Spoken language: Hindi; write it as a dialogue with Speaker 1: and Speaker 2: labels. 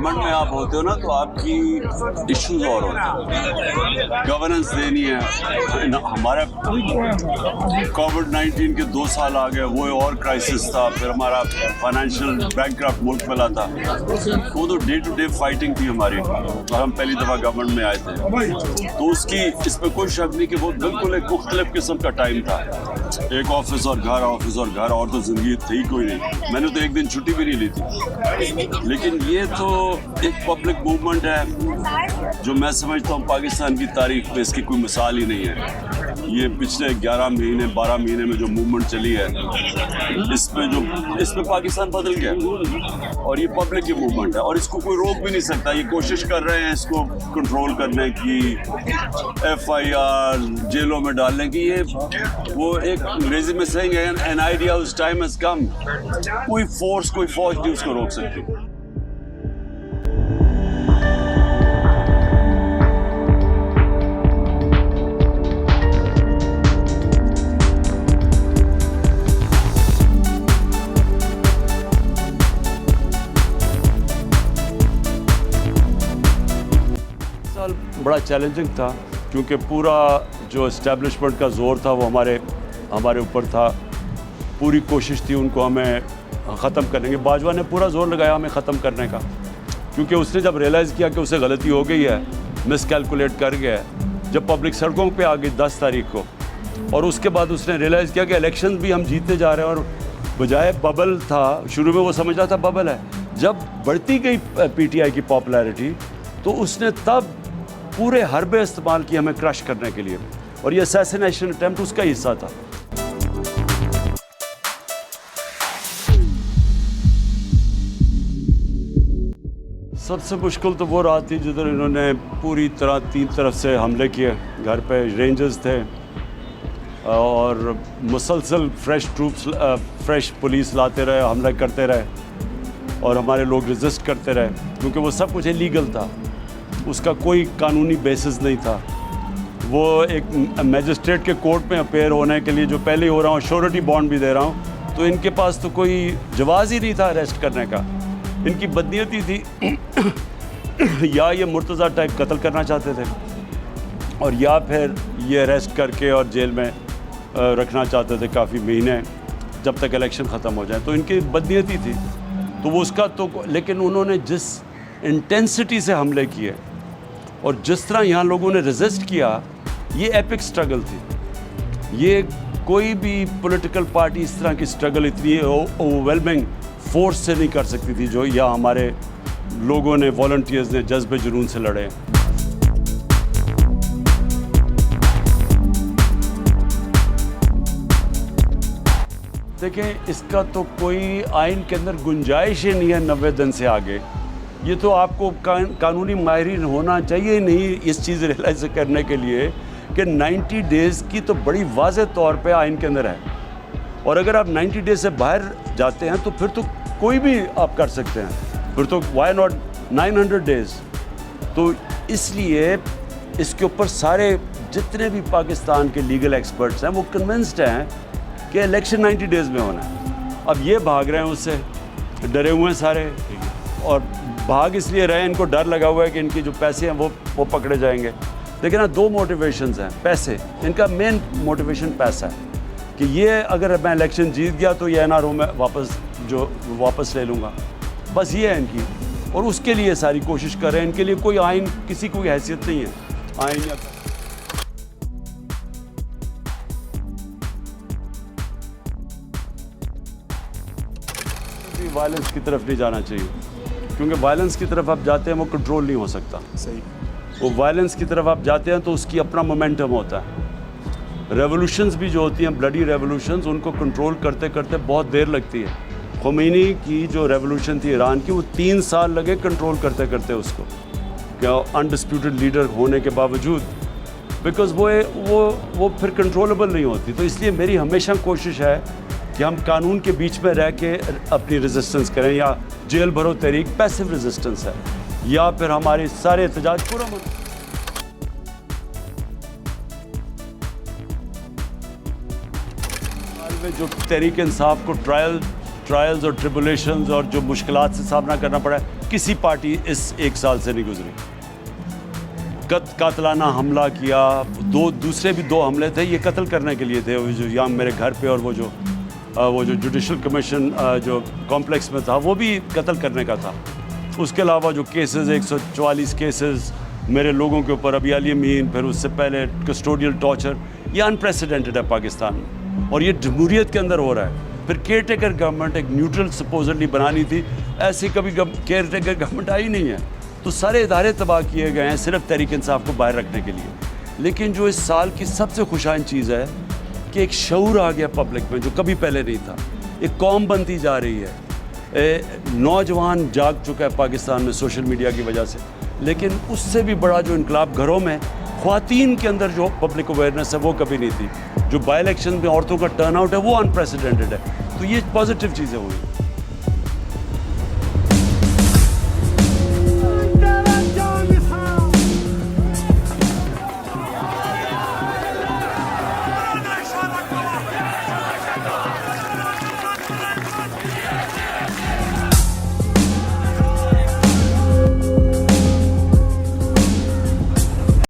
Speaker 1: गवर्नमेंट में आप होते हो ना तो आपकी इश्यूज और होते हैं, गवर्नेंस देनी है। हमारे कोविड-19 के 2 साल आ गए, वो और क्राइसिस था, फिर हमारा फाइनेंशियल बैंकक्रप्ट मुल्क मिला था, वो तो डे टू डे फाइटिंग थी हमारी, और हम पहली दफ़ा गवर्नमेंट में आए थे, तो उसकी इसमें कोई शक नहीं कि वो बिल्कुल एक मुख्तलिफ किस्म का टाइम था। एक ऑफिस और घर, ऑफिस और घर, और तो जिंदगी थी कोई नहीं। मैंने तो एक दिन छुट्टी भी नहीं ली थी। लेकिन ये तो एक पब्लिक मूवमेंट है जो मैं समझता हूँ पाकिस्तान की तारीख में इसकी कोई मिसाल ही नहीं है। ये पिछले 11 महीने 12 महीने में जो मूवमेंट चली है, इसमें पाकिस्तान बदल गया, और ये पब्लिक की मूवमेंट है और इसको कोई रोक भी नहीं सकता। ये कोशिश कर रहे हैं इसको कंट्रोल करने की, FIR जेलों में डालने की। ये वो एक अंग्रेजी में सेइंग है, एन आइडिया उस टाइम हैज कम। कोई फोर्स, कोई फौज नहीं उसको रोक सकती। बड़ा चैलेंजिंग था क्योंकि पूरा जो इस्टेब्लिशमेंट का ज़ोर था वो हमारे ऊपर था। पूरी कोशिश थी उनको हमें ख़त्म करने की। बाजवा ने पूरा ज़ोर लगाया हमें ख़त्म करने का, क्योंकि उसने जब रियलाइज़ किया कि उसे गलती हो गई है, मिसकैलकुलेट कर गया है, जब पब्लिक सड़कों पे आ गई 10 तारीख को, और उसके बाद उसने रियलाइज़ किया कि इलेक्शन भी हम जीतते जा रहे हैं, और बजाय बबल था, शुरू में वो समझ रहा था बबल है, जब बढ़ती गई PTI की पॉपुलैरिटी तो उसने तब पूरे हरबे इस्तेमाल किए हमें क्रश करने के लिए, और ये असैसिनेशन अटेम्प्ट उसका हिस्सा था। सबसे मुश्किल तो वो रात थी जिधर इन्होंने पूरी तरह 3 तरफ से हमले किए। घर पे रेंजर्स थे और मुसलसल फ्रेश पुलिस लाते रहे, हमला करते रहे, और हमारे लोग रेजिस्ट करते रहे, क्योंकि वो सब कुछ इलीगल था, उसका कोई कानूनी बेसिस नहीं था। वो एक मैजिस्ट्रेट के कोर्ट में अपेयर होने के लिए जो पहले ही हो रहा हूँ, श्योरिटी बॉन्ड भी दे रहा हूँ, तो इनके पास तो कोई जवाज़ ही नहीं था अरेस्ट करने का। इनकी बदनीयती थी या ये मुर्तज़ा टाइप कत्ल करना चाहते थे, और या फिर ये अरेस्ट करके और जेल में रखना चाहते थे काफ़ी महीने, जब तक इलेक्शन ख़त्म हो जाए। तो इनकी बदनीयती थी, तो वो उसका तो, लेकिन उन्होंने जिस इंटेंसिटी से हमले किए और जिस तरह यहाँ लोगों ने रेजिस्ट किया, ये एपिक स्ट्रगल थी। ये कोई भी पॉलिटिकल पार्टी इस तरह की स्ट्रगल इतनी ओवरवेलमिंग फोर्स से नहीं कर सकती थी जो या हमारे लोगों ने, वॉलंटियर्स ने जज्बे जुनून से लड़े। देखें, इसका तो कोई आइन के अंदर गुंजाइश ही नहीं है 90 दिन से आगे। ये तो आपको कानूनी माहिरीन होना चाहिए नहीं इस चीज़ रियलाइज करने के लिए कि 90 डेज़ की तो बड़ी वाज़े तौर पे आइन के अंदर है, और अगर आप 90 डेज़ से बाहर जाते हैं तो फिर तो कोई भी आप कर सकते हैं, फिर तो वाई नॉट 900 डेज़। तो इसलिए इसके ऊपर सारे जितने भी पाकिस्तान के लीगल एक्सपर्ट्स हैं वो कन्विंस्ड हैं कि इलेक्शन 90 डेज़ में होना है। अब ये भाग रहे हैं उससे, डरे हुए हैं सारे, और भाग इसलिए रहे, इनको डर लगा हुआ है कि इनके जो पैसे हैं वो पकड़े जाएंगे। लेकिन ना 2 मोटिवेशंस हैं। पैसे, इनका मेन मोटिवेशन पैसा है कि ये अगर मैं इलेक्शन जीत गया तो ये NRO में वापस ले लूँगा, बस ये है इनकी, और उसके लिए सारी कोशिश कर रहे हैं। इनके लिए कोई आइन, किसी कोई हैसियत नहीं है आइन या वायलेंस की तरफ नहीं जाना चाहिए, क्योंकि वायलेंस की तरफ आप जाते हैं वो कंट्रोल नहीं हो सकता।
Speaker 2: सही,
Speaker 1: वो वायलेंस की तरफ आप जाते हैं तो उसकी अपना मोमेंटम होता है। रेवोल्यूशंस भी जो होती हैं, ब्लडी रेवोल्यूशंस, उनको कंट्रोल करते करते बहुत देर लगती है। ख़ुमैनी की जो रेवोल्यूशन थी ईरान की, वो 3 साल लगे कंट्रोल करते करते उसको, क्या अनडिस्प्यूटेड लीडर होने के बावजूद, बिकॉज़ वो फिर कंट्रोलेबल नहीं होती। तो इसलिए मेरी हमेशा कोशिश है कि हम कानून के बीच में रह के अपनी रेजिस्टेंस करें, या जेल भरो तहरीक पैसिव रेजिस्टेंस है, या फिर हमारे सारे एहतजाज पूरा में जो तहरीक इंसाफ को ट्रायल्स और ट्रिबुलेशंस और जो मुश्किलात से सामना करना पड़ा है, किसी पार्टी इस 1 साल से नहीं गुजरी। कातलाना हमला किया, दूसरे भी 2 हमले थे, ये कत्ल करने के लिए थे, वो जो यहाँ मेरे घर पे, और वो जो जुडिशल कमीशन जो कॉम्प्लेक्स में था वो भी कत्ल करने का था। उसके अलावा जो केसेस 144 केसेस मेरे लोगों के ऊपर, अभी अली अमीन, फिर उससे पहले कस्टोडियल टॉर्चर, ये अनप्रेसिडेंटेड है पाकिस्तान में, और ये जमहूरियत के अंदर हो रहा है। फिर केयर टेकर गवर्नमेंट एक न्यूट्रल सपोजली बनानी थी, ऐसी कभी केयर टेकर गवर्नमेंट आई नहीं है, तो सारे इदारे तबाह किए गए हैं सिर्फ तहरीक इंसाफ को बाहर रखने के लिए। लेकिन जो इस साल की सबसे खुशाइन चीज़ है कि एक शऊर आ गया पब्लिक में जो कभी पहले नहीं था, एक कौम बनती जा रही है, नौजवान जाग चुका है पाकिस्तान में सोशल मीडिया की वजह से। लेकिन उससे भी बड़ा जो इनकलाब घरों में ख्वातीन के अंदर जो पब्लिक अवेयरनेस है वो कभी नहीं थी। जो बाई इलेक्शन में औरतों का टर्न आउट है वो अनप्रेसिडेंटेड है, तो ये पॉजिटिव चीज़ें हुई।